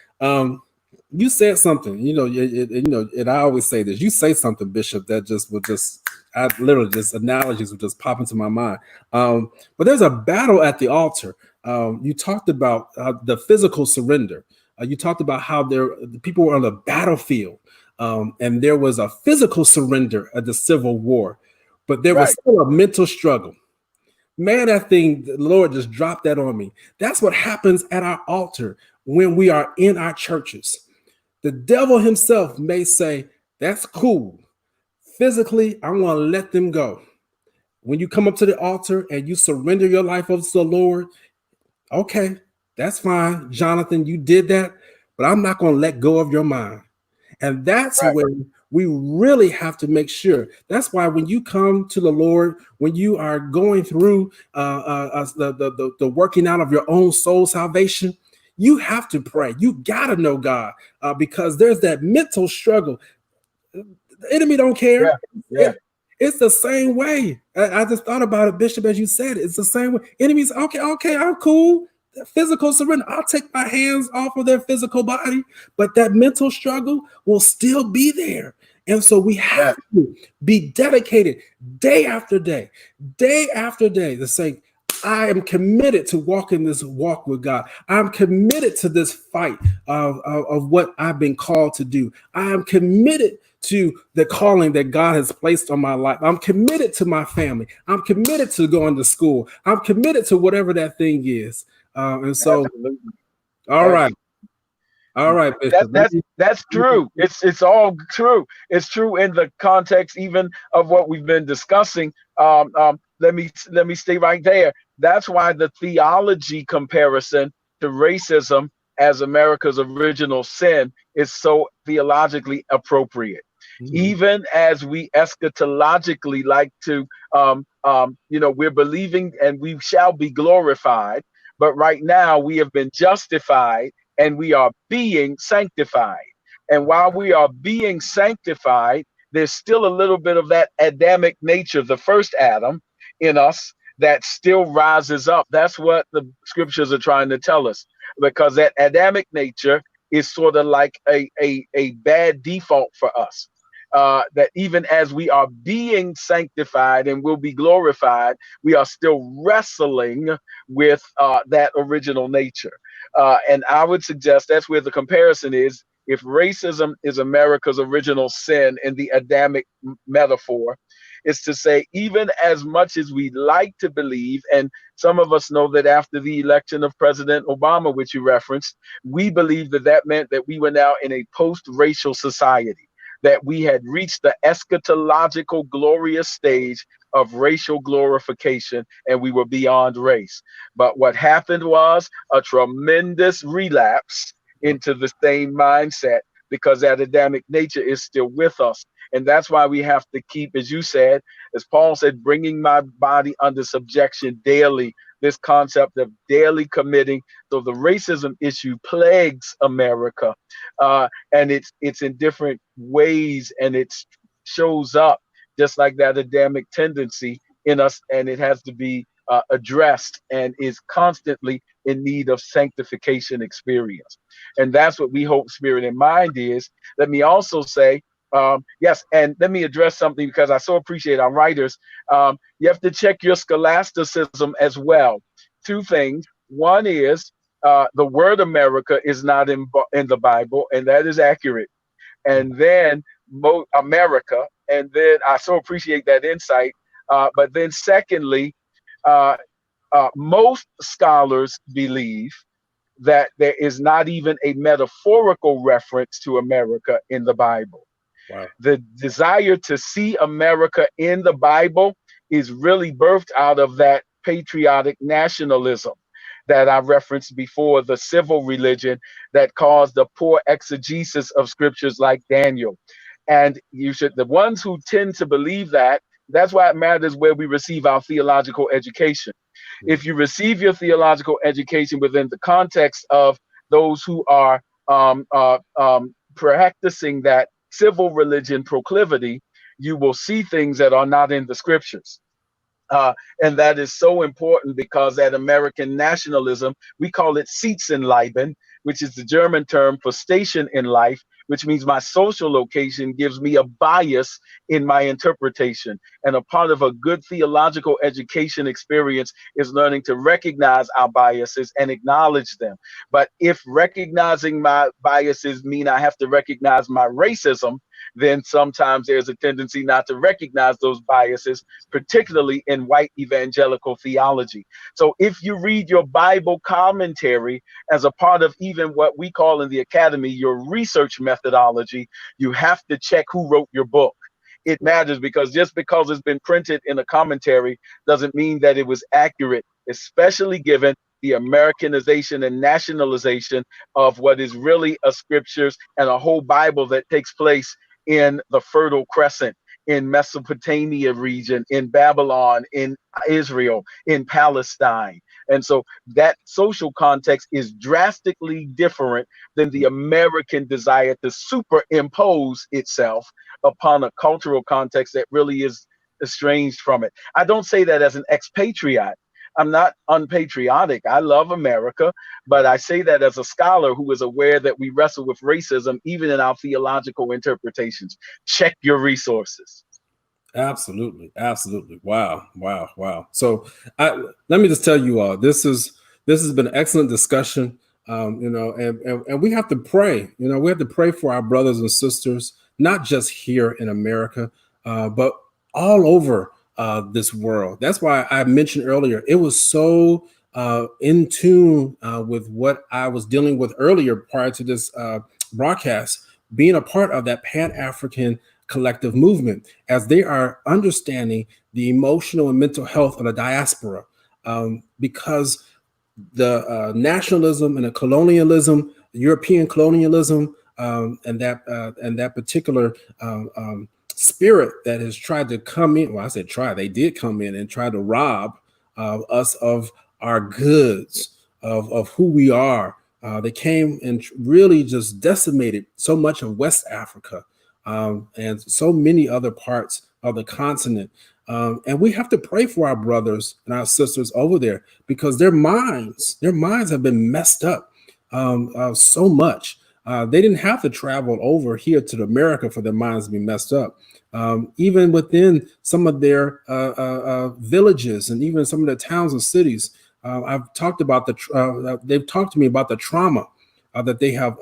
You said something, and I always say this. You say something, Bishop, that I literally just analogies would just pop into my mind. But there's a battle at the altar. You talked about the physical surrender. You talked about how the people were on the battlefield, and there was a physical surrender at the Civil War, but there was still a mental struggle. Man, that thing, the Lord just dropped that on me. That's what happens at our altar when we are in our churches. The devil himself may say, that's cool. Physically, I want to let them go. When you come up to the altar and you surrender your life over to the Lord, okay, that's fine. Jonathan, you did that, but I'm not going to let go of your mind. And that's when we really have to make sure. That's why when you come to the Lord, when you are going through the working out of your own soul salvation, you have to pray. You got to know God because there's that mental struggle. The enemy don't care. Yeah. It's the same way. I just thought about it, Bishop, as you said. It's the same way. Enemies, okay, I'm cool. Physical surrender. I'll take my hands off of their physical body, but that mental struggle will still be there. And so we have to be dedicated day after day to say, I am committed to walking this walk with God. I'm committed to this fight of what I've been called to do. I am committed to the calling that God has placed on my life. I'm committed to my family. I'm committed to going to school. I'm committed to whatever that thing is. And so, Absolutely. all right, Bishop. That's true. It's all true. It's true in the context even of what we've been discussing. Let me stay right there. That's why the theology comparison to racism as America's original sin is so theologically appropriate. Mm-hmm. Even as we eschatologically like to, we're believing and we shall be glorified. But right now we have been justified and we are being sanctified. And while we are being sanctified, there's still a little bit of that Adamic nature, the first Adam in us, that still rises up. That's what the scriptures are trying to tell us, because that Adamic nature is sort of like a bad default for us. That even as we are being sanctified and will be glorified, we are still wrestling with that original nature. And I would suggest that's where the comparison is. If racism is America's original sin in the Adamic metaphor, is to say, even as much as we like to believe, and some of us know that after the election of President Obama, which you referenced, we believe that meant that we were now in a post-racial society, that we had reached the eschatological glorious stage of racial glorification and we were beyond race. But what happened was a tremendous relapse into the same mindset, because that Adamic nature is still with us. And that's why we have to keep, as you said, as Paul said, bringing my body under subjection daily, this concept of daily committing. So the racism issue plagues America, and it's in different ways, and it shows up just like that Adamic tendency in us, and it has to be addressed and is constantly in need of sanctification experience. And that's what we hope Spirit in Mind is. Let me also say, yes, and let me address something, because I so appreciate our writers. You have to check your scholasticism as well. Two things. One is the word America is not in the Bible, and that is accurate. And then America, and then I so appreciate that insight. But then secondly, most scholars believe that there is not even a metaphorical reference to America in the Bible. Wow. The desire to see America in the Bible is really birthed out of that patriotic nationalism that I referenced before, the civil religion that caused the poor exegesis of scriptures like Daniel. And the ones who tend to believe that, that's why it matters where we receive our theological education. If you receive your theological education within the context of those who are practicing that civil religion proclivity, you will see things that are not in the scriptures. And that is so important because that American nationalism, we call it Sitzenleben, which is the German term for station in life, which means my social location gives me a bias in my interpretation. And a part of a good theological education experience is learning to recognize our biases and acknowledge them. But if recognizing my biases mean I have to recognize my racism, then sometimes there's a tendency not to recognize those biases, particularly in white evangelical theology. So if you read your Bible commentary as a part of even what we call in the academy your research methodology, you have to check who wrote your book. It matters because just because it's been printed in a commentary doesn't mean that it was accurate, especially given the Americanization and nationalization of what is really a scriptures and a whole Bible that takes place in the Fertile Crescent, in Mesopotamia region, in Babylon, in Israel, in Palestine. And so that social context is drastically different than the American desire to superimpose itself upon a cultural context that really is estranged from it. I don't say that as an expatriate. I'm not unpatriotic. I love America, but I say that as a scholar who is aware that we wrestle with racism even in our theological interpretations. Check your resources. Absolutely, absolutely. Wow, wow, wow. So let me just tell you all, this has been an excellent discussion. And we have to pray. We have to pray for our brothers and sisters, not just here in America, but all over this world. That's why I mentioned earlier, it was so in tune with what I was dealing with earlier prior to this broadcast, being a part of that Pan-African collective movement, as they are understanding the emotional and mental health of the diaspora, because the nationalism and the colonialism, European colonialism, and that particular spirit that has tried to come in. Well, I said try. They did come in and try to rob us of our goods, of who we are. They came and really just decimated so much of West Africa and so many other parts of the continent. And we have to pray for our brothers and our sisters over there because their minds have been messed up so much. They didn't have to travel over here to America for their minds to be messed up. Even within some of their villages and even some of their towns and cities, I've talked about they've talked to me about the trauma that they have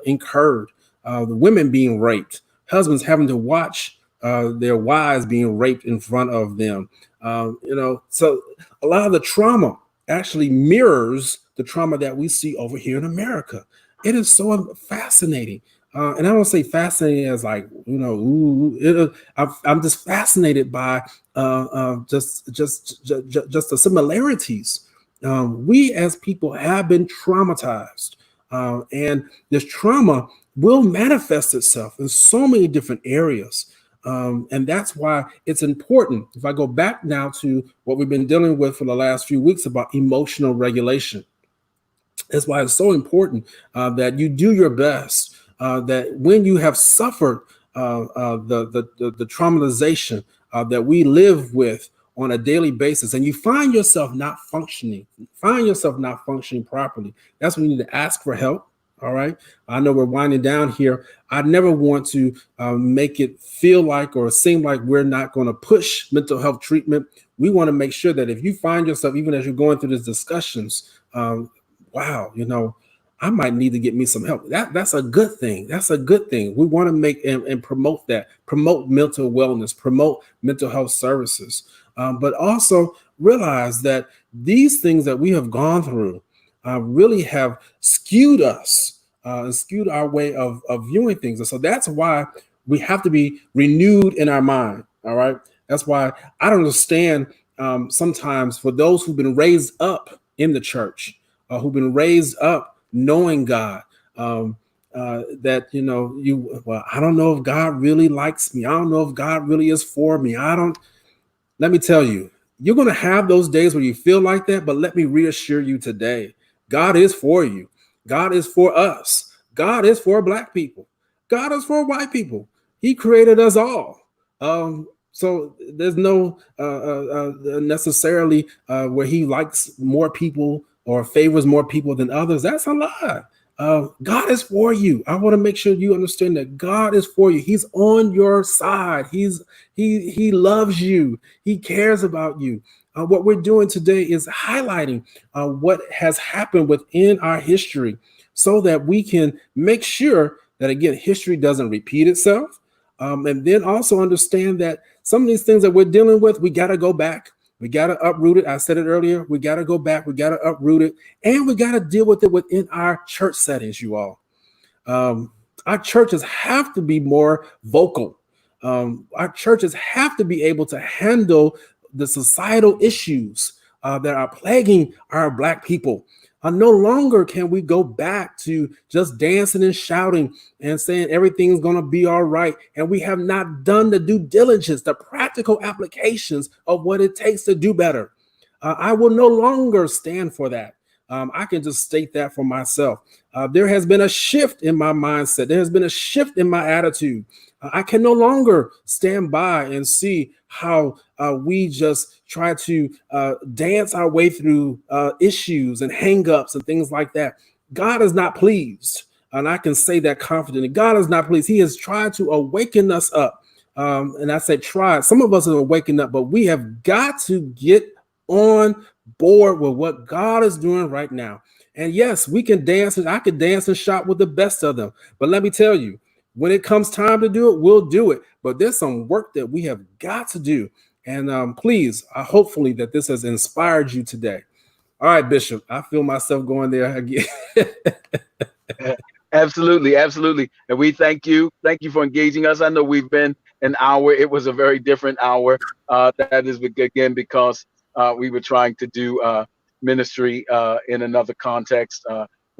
incurred. The women being raped, husbands having to watch their wives being raped in front of them. So a lot of the trauma actually mirrors the trauma that we see over here in America. It is so fascinating. And I don't say fascinating as like, I'm just fascinated by just the similarities. We as people have been traumatized, and this trauma will manifest itself in so many different areas. And that's why it's important. If I go back now to what we've been dealing with for the last few weeks about emotional regulation, that's why it's so important that you do your best, that when you have suffered the traumatization that we live with on a daily basis, and you find yourself not functioning properly, that's when you need to ask for help. All right. I know we're winding down here. I never want to make it feel like or seem like we're not going to push mental health treatment. We want to make sure that if you find yourself, even as you're going through these discussions, wow, I might need to get me some help. That's a good thing. That's a good thing. We want to make and promote that, promote mental wellness, promote mental health services, but also realize that these things that we have gone through really have skewed us and skewed our way of viewing things. And so that's why we have to be renewed in our mind. All right. That's why I don't understand sometimes for those who've been raised up in the church, who've been raised up knowing God, that, I don't know if God really likes me. I don't know if God really is for me. Let me tell you, you're going to have those days where you feel like that. But let me reassure you today, God is for you. God is for us. God is for Black people. God is for white people. He created us all. So there's no necessarily where he likes more people or favors more people than others. That's a lie. God is for you. I want to make sure you understand that God is for you. He's on your side. He loves you. He cares about you. What we're doing today is highlighting what has happened within our history so that we can make sure that, again, history doesn't repeat itself. And then also understand that some of these things that we're dealing with, we got to go back. We got to uproot it. I said it earlier. We got to go back. We got to uproot it. And we got to deal with it within our church settings, you all. Our churches have to be more vocal. Our churches have to be able to handle the societal issues that are plaguing our Black people. No longer can we go back to just dancing and shouting and saying everything's going to be all right. And we have not done the due diligence, the practical applications of what it takes to do better. I will no longer stand for that. I can just state that for myself. There has been a shift in my mindset. There has been a shift in my attitude. I can no longer stand by and see how we just try to dance our way through issues and hangups and things like that. God is not pleased. And I can say that confidently. God is not pleased. He has tried to awaken us up. And I say try. Some of us are waking up, but we have got to get on board with what God is doing right now. And yes, we can dance, and I could dance and shop with the best of them. But let me tell you, when it comes time to do it, we'll do it. But there's some work that we have got to do. And please, hopefully that this has inspired you today. All right, Bishop, I feel myself going there again. Absolutely, absolutely. And we thank you. Thank you for engaging us. I know we've been an hour. It was a very different hour. That is again because we were trying to do ministry in another context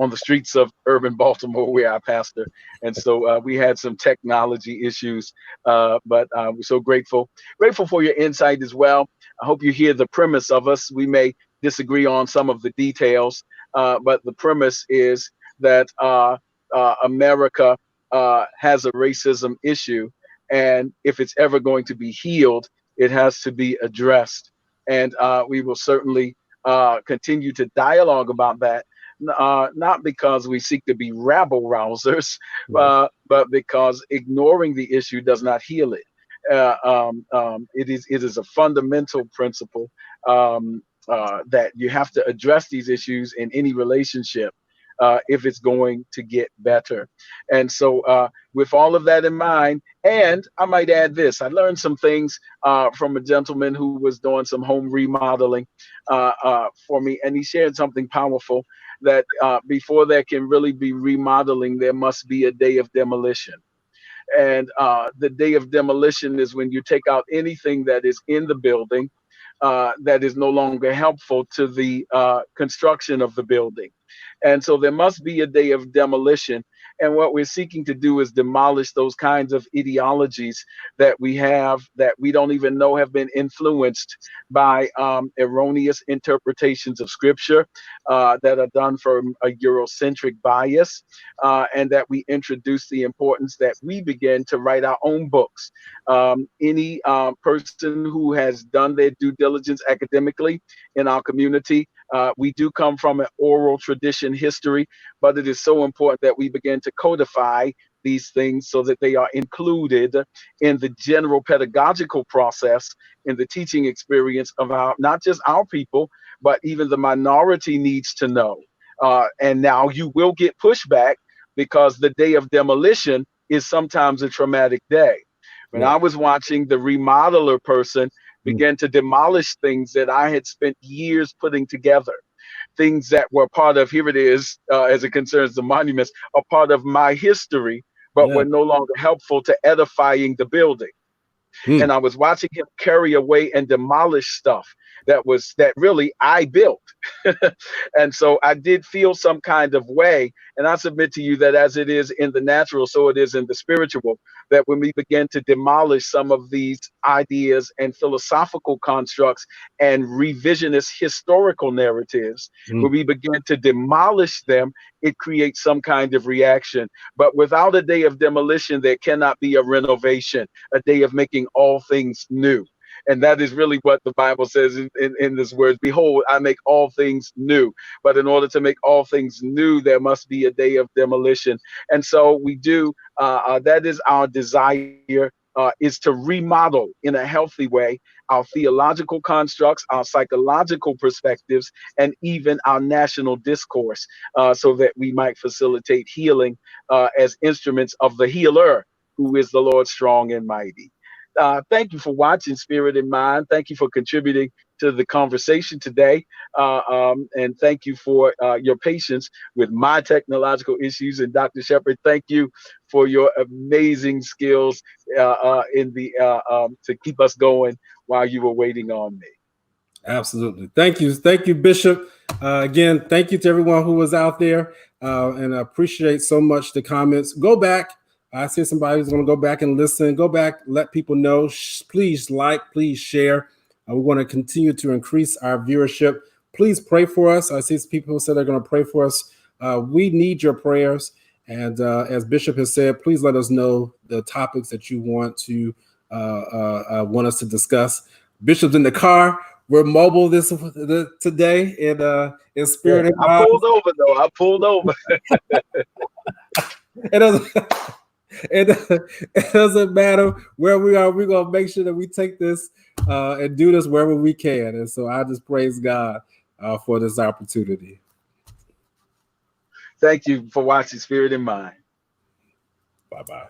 on the streets of urban Baltimore, where I pastor. And so we had some technology issues, but we're so grateful for your insight as well. I hope you hear the premise of us. We may disagree on some of the details, but the premise is that America has a racism issue, and if it's ever going to be healed, it has to be addressed. And we will certainly continue to dialogue about that, not because we seek to be rabble rousers, but because ignoring the issue does not heal it. It is a fundamental principle that you have to address these issues in any relationship if it's going to get better. And so with all of that in mind, and I might add this, I learned some things from a gentleman who was doing some home remodeling for me, and he shared something powerful that before there can really be remodeling, there must be a day of demolition. And the day of demolition is when you take out anything that is in the building that is no longer helpful to the construction of the building. And so there must be a day of demolition. And what we're seeking to do is demolish those kinds of ideologies that we have that we don't even know have been influenced by erroneous interpretations of scripture that are done from a Eurocentric bias, and that we introduce the importance that we begin to write our own books. Any person who has done their due diligence academically in our community, we do come from an oral tradition history, but it is so important that we begin to codify these things so that they are included in the general pedagogical process, in the teaching experience of our, not just our people, but even the minority needs to know. And now you will get pushback because the day of demolition is sometimes a traumatic day. When I was watching the remodeler person begin to demolish things that I had spent years putting together, things that were part of, here it is, as it concerns the monuments, a part of my history, but were no longer helpful to edifying the building. And I was watching him carry away and demolish stuff that really I built. And so I did feel some kind of way. And I submit to you that as it is in the natural, so it is in the spiritual. that when we begin to demolish some of these ideas and philosophical constructs and revisionist historical narratives, when we begin to demolish them, it creates some kind of reaction. But without a day of demolition, there cannot be a renovation, a day of making all things new. And that is really what the Bible says in this words. Behold, I make all things new. But in order to make all things new, there must be a day of demolition. And so we do, that is our desire, is to remodel in a healthy way our theological constructs, our psychological perspectives, and even our national discourse, so that we might facilitate healing as instruments of the healer, who is the Lord strong and mighty. Thank you for watching Spirit in Mind. Thank you for contributing to the conversation today. And thank you for your patience with my technological issues. And Dr. Shepherd, thank you for your amazing skills to keep us going while you were waiting on me. Absolutely. Thank you, Bishop. Again, thank you to everyone who was out there, and I appreciate so much the comments. Go back. I see somebody who's going to go back and listen. Go back, let people know. Please like, please share. We want to continue to increase our viewership. Please pray for us. I see people who said they're going to pray for us. We need your prayers. And as Bishop has said, please let us know the topics that you want us to discuss. Bishop's in the car. We're mobile today in spirit. Yeah, I pulled over though. I pulled over. It doesn't matter where we are. We're going to make sure that we take this and do this wherever we can. And so I just praise God for this opportunity. Thank you for watching Spirit in Mind. Bye-bye.